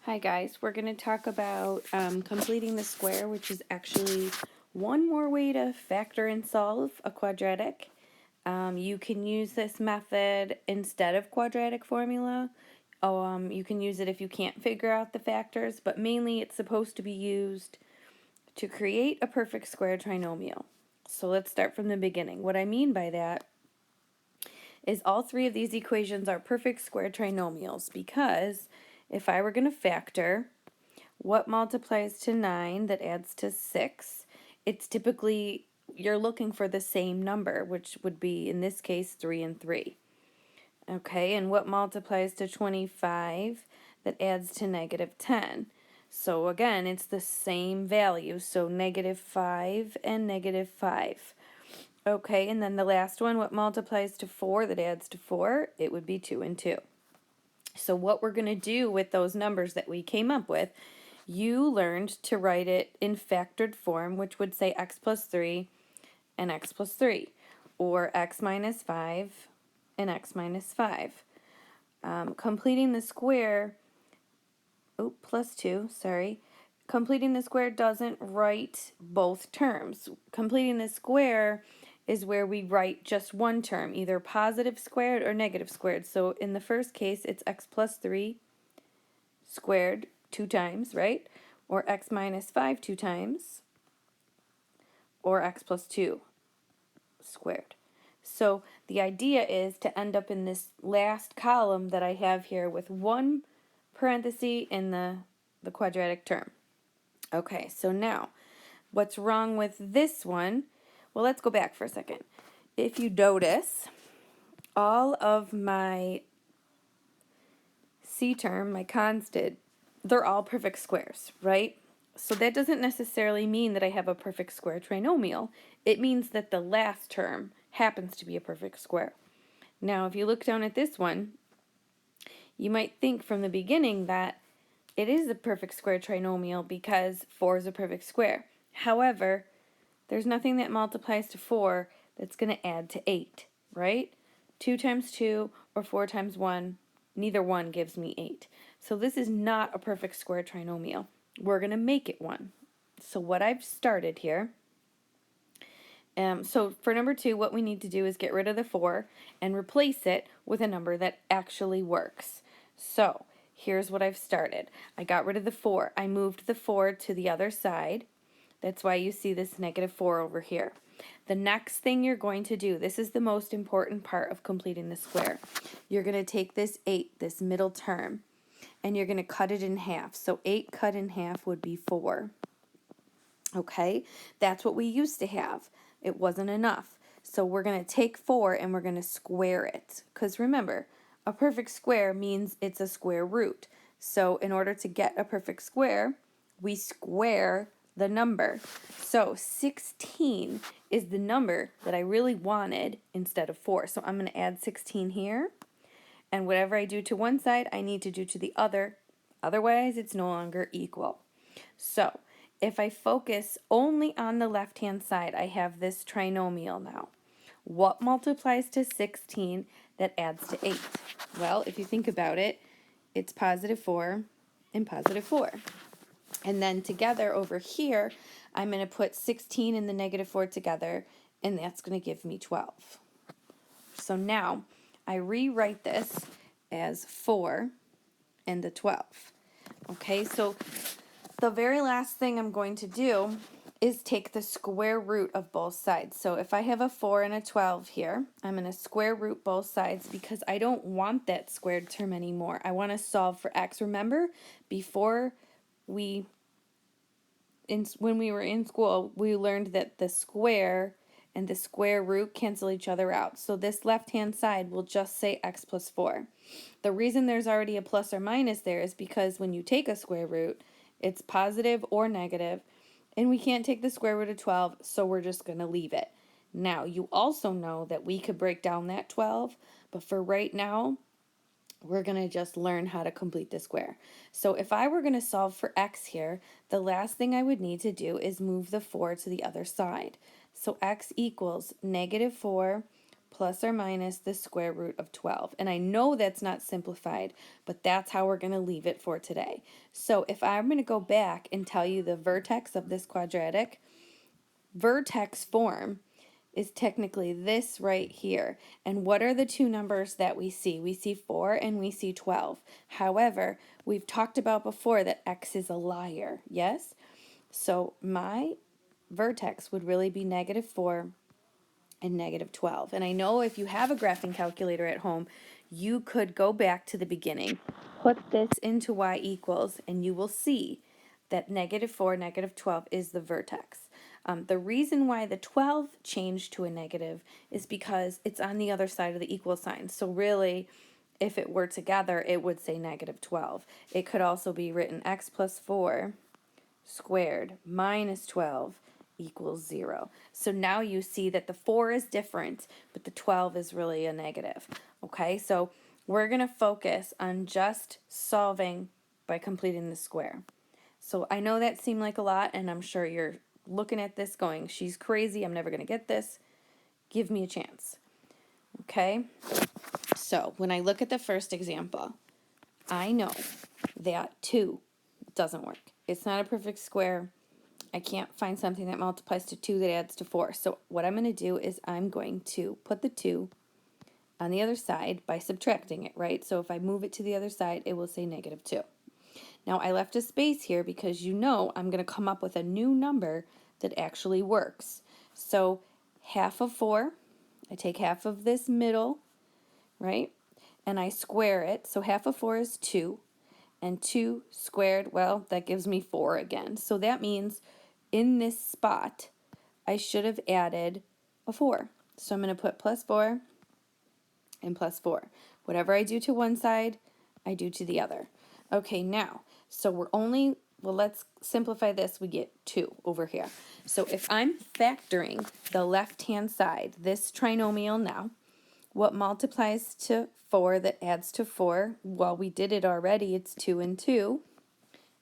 Hi guys, we're going to talk about completing the square, which is actually one more way to factor and solve a quadratic. You can use this method instead of quadratic formula. You can use it if you can't figure out the factors, but mainly it's supposed to be used to create a perfect square trinomial. So let's start from the beginning. What I mean by that is all three of these equations are perfect square trinomials because if I were going to factor what multiplies to 9 that adds to 6, it's typically, you're looking for the same number, which would be, in this case, 3 and 3. Okay, and what multiplies to 25 that adds to negative 10? So again, it's the same value, so negative 5 and negative 5. Okay, and then the last one, what multiplies to 4 that adds to 4? It would be 2 and 2. So what we're going to do with those numbers that we came up with, you learned to write it in factored form, which would say x plus 3 and x plus 3, or x minus 5 and x minus 5. Completing the square, plus 2, sorry. Completing the square doesn't write both terms. Completing the square is where we write just one term, either positive squared or negative squared. So in the first case, it's x plus 3 squared 2 times, right? Or x minus 5 2 times, or x plus 2 squared. So the idea is to end up in this last column that I have here with one parenthesis in the quadratic term. Okay, so now, what's wrong with this one? Well, let's go back for a second. If you notice, all of my C term, my constant, they're all perfect squares, right? So that doesn't necessarily mean that I have a perfect square trinomial. It means that the last term happens to be a perfect square. Now, if you look down at this one, you might think from the beginning that it is a perfect square trinomial because 4 is a perfect square. However, there's nothing that multiplies to 4 that's going to add to 8, right? 2 times 2 or 4 times 1, neither one gives me 8. So this is not a perfect square trinomial. We're going to make it one. So what I've started here, so for number 2, what we need to do is get rid of the 4 and replace it with a number that actually works. So here's what I've started. I got rid of the 4. I moved the 4 to the other side. That's why you see this negative 4 over here. The next thing you're going to do, this is the most important part of completing the square. You're going to take this 8, this middle term, and you're going to cut it in half. So 8 cut in half would be 4. Okay, that's what we used to have. It wasn't enough. So we're going to take 4 and we're going to square it. Because remember, a perfect square means it's a square root. So in order to get a perfect square, we square the number. So 16 is the number that I really wanted instead of 4. So I'm going to add 16 here. And whatever I do to one side, I need to do to the other. Otherwise, it's no longer equal. So if I focus only on the left-hand side, I have this trinomial now. What multiplies to 16 that adds to 8? Well, if you think about it, it's positive 4 and positive 4. And then together over here, I'm going to put 16 and the negative 4 together, and that's going to give me 12. So now I rewrite this as 4 and the 12. Okay, so the very last thing I'm going to do is take the square root of both sides. So if I have a 4 and a 12 here, I'm going to square root both sides because I don't want that squared term anymore. I want to solve for x. Remember, before when we were in school, we learned that the square and the square root cancel each other out. So this left-hand side will just say x plus 4. The reason there's already a plus or minus there is because when you take a square root, it's positive or negative, and we can't take the square root of 12, so we're just going to leave it. Now, you also know that we could break down that 12, but for right now, we're going to just learn how to complete the square. So if I were going to solve for x here, the last thing I would need to do is move the 4 to the other side. So x equals negative 4 plus or minus the square root of 12. And I know that's not simplified, but that's how we're going to leave it for today. So if I'm going to go back and tell you the vertex of this quadratic, vertex form is technically this right here. And what are the two numbers that we see? We see 4 and we see 12. However, we've talked about before that x is a liar, yes? So my vertex would really be -4 and -12. And I know if you have a graphing calculator at home, you could go back to the beginning, put this into y equals, and you will see that -4, -12 is the vertex. The reason why the 12 changed to a negative is because it's on the other side of the equal sign. So really, if it were together, it would say -12. It could also be written x plus 4 squared minus 12 equals 0. So now you see that the 4 is different, but the 12 is really a negative. Okay, so we're going to focus on just solving by completing the square. So I know that seemed like a lot, and I'm sure you're looking at this going, she's crazy, I'm never going to get this. Give me a chance. Okay, so when I look at the first example, I know that 2 doesn't work. It's not a perfect square. I can't find something that multiplies to 2 that adds to 4. So what I'm going to do is I'm going to put the 2 on the other side by subtracting it, right? So if I move it to the other side, it will say -2. Now I left a space here because you know I'm going to come up with a new number that actually works. So half of 4, I take half of this middle, right? And I square it. So half of 4 is 2. And 2 squared, well, that gives me 4 again. So that means in this spot, I should have added a 4. So I'm going to put +4 and +4. Whatever I do to one side, I do to the other. Okay, now, so we're only, well, let's simplify this. We get 2 over here. So if I'm factoring the left-hand side, this trinomial now, what multiplies to 4 that adds to 4? Well, we did it already. It's 2 and 2.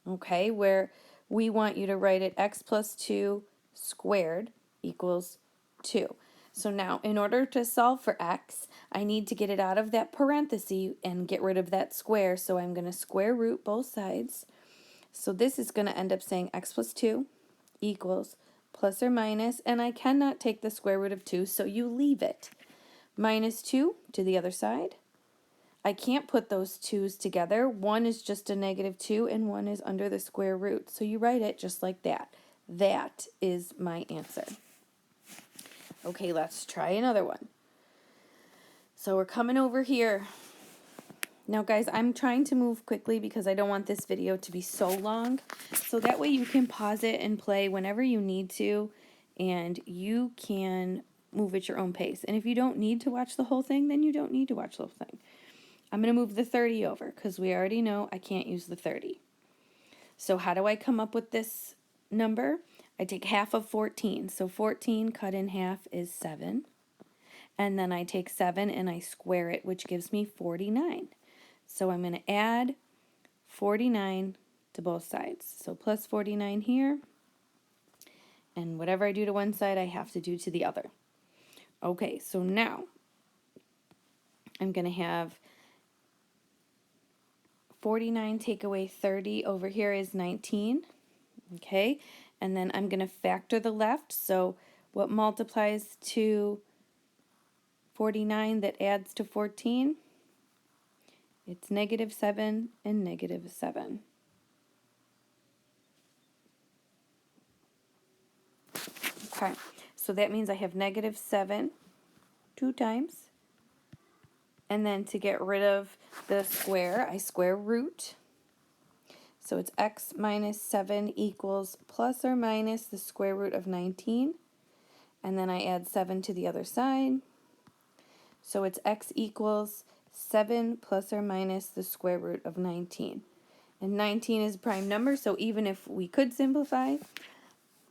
Okay, where we want you to write it x plus 2 squared equals 2. So now, in order to solve for x, I need to get it out of that parenthesis and get rid of that square. So I'm going to square root both sides. So this is going to end up saying x plus 2 equals plus or minus, and I cannot take the square root of 2, so you leave it. -2 to the other side. I can't put those 2's together. One is just a -2 and one is under the square root. So you write it just like that. That is my answer. Okay, let's try another one. So we're coming over here. Now guys, I'm trying to move quickly because I don't want this video to be so long. So that way you can pause it and play whenever you need to, and you can move at your own pace. And if you don't need to watch the whole thing, then you don't need to watch the whole thing. I'm going to move the 30 over because we already know I can't use the 30. So how do I come up with this number? I take half of 14. So 14 cut in half is 7. And then I take 7 and I square it, which gives me 49. So I'm going to add 49 to both sides. So plus 49 here. And whatever I do to one side, I have to do to the other. Okay, so now I'm going to have 49 take away 30 over here is 19. Okay, and then I'm going to factor the left. So what multiplies to 49 that adds to 14? It's -7 and -7. Okay, so that means I have -7 2 times. And then to get rid of the square, I square root. So it's x minus 7 equals plus or minus the square root of 19. And then I add 7 to the other side. So it's x equals 7 plus or minus the square root of 19. And 19 is a prime number, so even if we could simplify,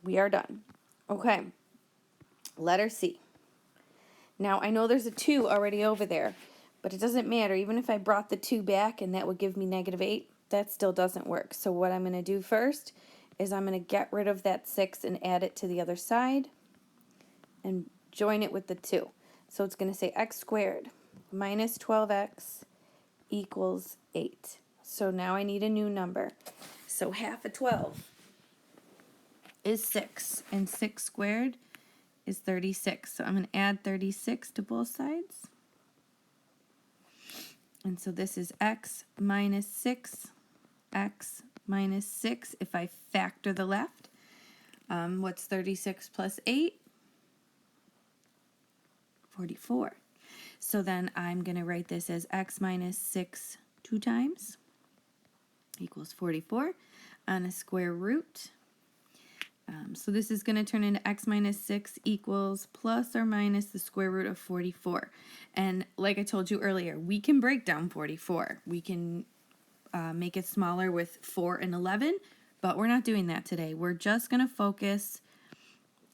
we are done. Okay, letter C. Now, I know there's a 2 already over there, but it doesn't matter. Even if I brought the 2 back and that would give me -8, that still doesn't work. So what I'm going to do first is I'm going to get rid of that 6 and add it to the other side and join it with the 2. So it's going to say x squared minus 12x equals 8. So now I need a new number. So half of 12 is 6, and 6 squared is 36. So I'm going to add 36 to both sides. And so this is x minus 6, x minus 6. If I factor the left, what's 36 plus 8? 44. So then I'm going to write this as x minus 6 2 times equals 44 on a square root. So this is going to turn into x minus 6 equals plus or minus the square root of 44. And like I told you earlier, we can break down 44. We can make it smaller with 4 and 11, but we're not doing that today. We're just going to focus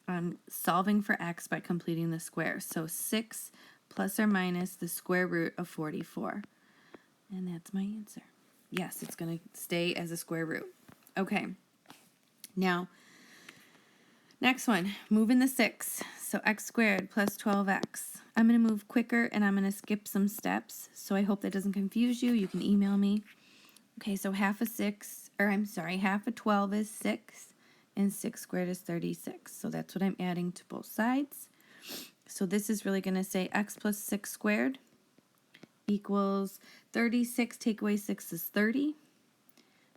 on solving for x by completing the square. So 6 plus or minus the square root of 44. And that's my answer. Yes, it's going to stay as a square root. Okay. Now, next one, moving the 6. So x squared plus 12x. I'm going to move quicker and I'm going to skip some steps. So I hope that doesn't confuse you. You can email me. Okay, so half of 12 is 6. And 6 squared is 36. So that's what I'm adding to both sides. So this is really going to say x plus 6 squared equals 36. Take away 6 is 30.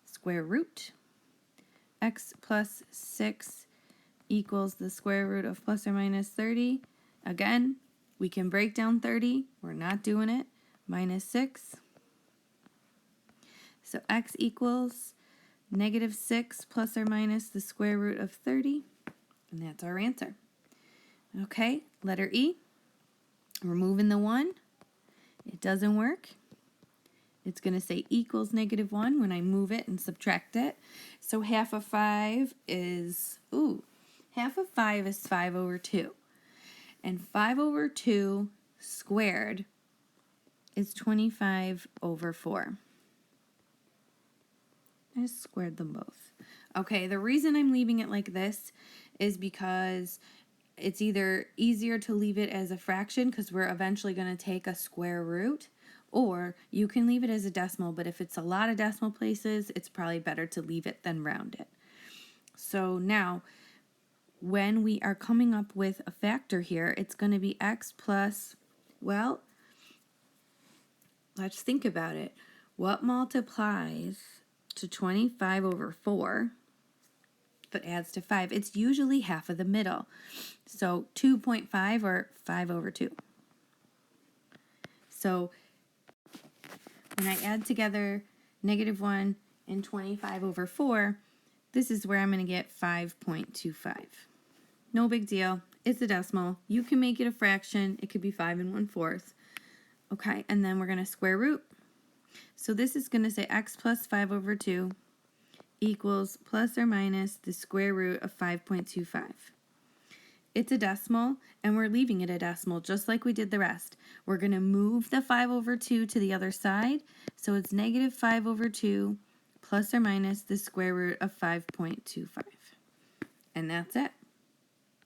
Square root. X plus 6 equals the square root of plus or minus 30. Again, we can break down 30. We're not doing it. Minus 6. So x equals negative 6 plus or minus the square root of 30. And that's our answer. Okay, letter E. Removing the 1. It doesn't work. It's going to say equals negative 1 when I move it and subtract it. So half of 5 is 5 over 2. And 5 over 2 squared is 25 over 4. I just squared them both. Okay, the reason I'm leaving it like this is because it's either easier to leave it as a fraction because we're eventually going to take a square root, or you can leave it as a decimal, but if it's a lot of decimal places, it's probably better to leave it than round it. So now, when we are coming up with a factor here, it's going to be x plus, well, let's think about it. What multiplies to 25 over 4 but adds to 5? It's usually half of the middle. So 2.5 or 5 over 2. So when I add together negative 1 and 25 over 4, this is where I'm going to get 5.25. No big deal. It's a decimal. You can make it a fraction. It could be 5 1/4. Okay, and then we're going to square root. So this is going to say x plus 5 over 2 equals plus or minus the square root of 5.25. It's a decimal, and we're leaving it a decimal just like we did the rest. We're going to move the 5 over 2 to the other side, so it's negative 5 over 2 plus or minus the square root of 5.25. And that's it.